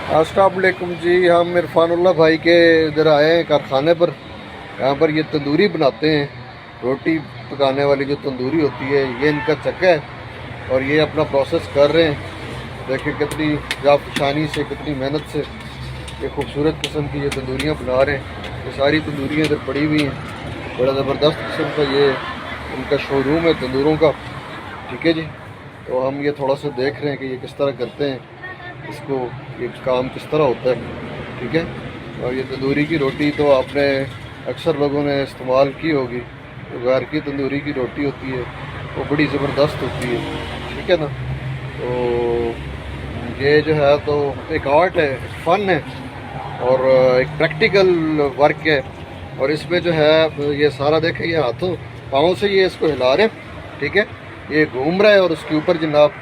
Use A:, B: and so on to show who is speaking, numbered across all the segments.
A: अस्सलाम वालेकुम जी। हम इरफानुल्लाह भाई के इधर आए हैं कारखाने पर। यहाँ पर ये तंदूरी बनाते हैं, रोटी पकाने वाली जो तंदूरी होती है, ये इनका चक्का है और ये अपना प्रोसेस कर रहे हैं। देखिए कितनी जाफशानी से, कितनी मेहनत से ये खूबसूरत किस्म की ये तंदूरियाँ बना रहे हैं। ये सारी तंदूरियाँ इधर पड़ी हुई हैं। बड़ा ज़बरदस्त किस्म का ये इनका शोरूम है तंदूरों का। ठीक है जी, तो हम ये थोड़ा सा देख रहे हैं कि ये किस तरह करते हैं, इसको ये काम किस तरह होता है। ठीक है, और ये तंदूरी की रोटी तो आपने अक्सर लोगों ने इस्तेमाल की होगी। तो घर की तंदूरी की रोटी होती है वो बड़ी ज़बरदस्त होती है। ठीक है ना, तो ये जो है तो एक आर्ट है, फ़न है और एक प्रैक्टिकल वर्क है। और इसमें जो है ये सारा देखें, ये हाथों पाँव से ये इसको हिला रहे हैं। ठीक है, ये घूम रहा है और उसके ऊपर जनाब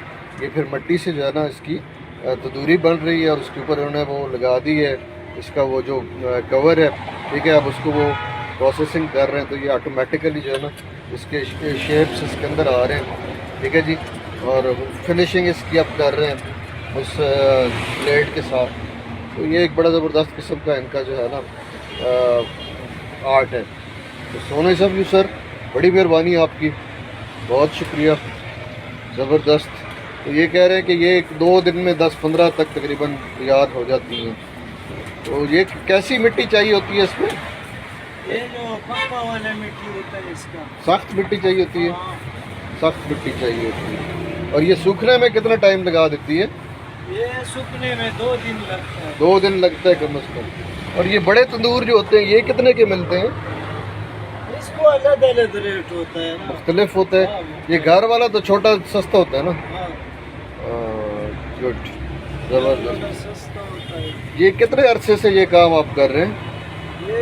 A: ये फिर मिट्टी से जो है ना इसकी तंदूरी बन रही है और उसके ऊपर उन्होंने वो लगा दी है इसका वो जो कवर है। ठीक है, अब उसको वो प्रोसेसिंग कर रहे हैं तो ये ऑटोमेटिकली जो है ना इसके शेप्स इसके अंदर आ रहे हैं। ठीक है जी, और फिनिशिंग इसकी अब कर रहे हैं उस प्लेट के साथ। तो ये एक बड़ा ज़बरदस्त किस्म का इनका जो है ना आर्ट है। तो सोने साहब यू सर, बड़ी मेहरबानी आपकी, बहुत शुक्रिया, ज़बरदस्त। तो ये कह रहे हैं कि ये 2 दिन में 10-15 तक तकरीबन तैयार हो जाती हैं। तो ये कैसी मिट्टी चाहिए होती है इसमें?
B: ये जो पप्पा वाला मिट्टी होता है इसका,
A: सख्त मिट्टी चाहिए होती है, सख्त मिट्टी चाहिए होती है। और ये सूखने में कितना टाइम लगा देती है?
B: ये सूखने में 2 दिन लगता है।
A: 2 दिन लगता है कम से कम। और ये बड़े तंदूर जो होते हैं ये कितने के मिलते हैं?
B: इसको अलग अलग रेट होता है ना,
A: मुख्तलिफ होते हैं। ये घर वाला तो छोटा सस्ता होता है ना।
B: हाँ,
A: गुड,
B: थोड़ा
A: ज़बरदस्त।
B: सस्ता होता है।
A: ये कितने अरसे से ये काम आप कर रहे हैं?
B: ये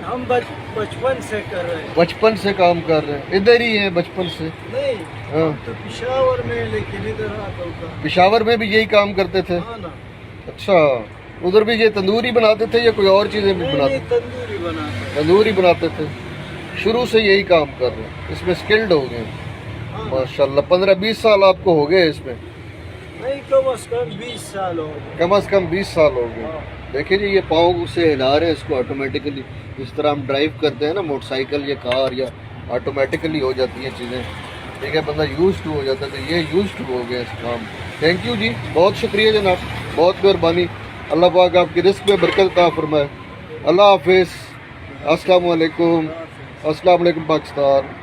B: हम बचपन से कर रहे हैं।
A: बचपन से काम कर रहे हैं, इधर ही हैं बचपन से?
B: नहीं,
A: हाँ।
B: हम तो पिशावर में, लेकिन इधर आता होगा।
A: पेशावर में भी यही काम करते थे?
B: हाँ ना।
A: अच्छा, उधर भी ये तंदूरी बनाते थे या कोई और चीज़ें भी
B: नहीं,
A: बनाते?
B: नहीं, तंदूरी बनाते हैं।
A: तंदूरी बनाते थे, शुरू से यही काम कर रहे हैं, इसमें स्किल्ड हो गए
B: हाँ।
A: माशाल्लाह। 15-20 साल आपको हो गए इसमें?
B: नहीं, कम से कम 20 साल हो गए।
A: कम से कम 20 साल हो गए।
B: हाँ।
A: देखिए जी, ये पाँव से हिला रहे हैं इसको ऑटोमेटिकली। जिस तरह हम ड्राइव करते हैं ना मोटरसाइकिल या कार, या ऑटोमेटिकली हो जाती हैं चीज़ें। ठीक है, बंदा यूज्ड टू हो जाता है, तो ये यूज्ड टू हो गया इस काम। थैंक यू जी, बहुत शुक्रिया जनाब, बहुत मेहरबानी। अल्लाह पाक आपकी रिस्क में बरकत अता फरमाए। अल्लाह हाफिज़, अस्सलाम वालेकुम, अस्सलाम वालेकुम पाकिस्तान।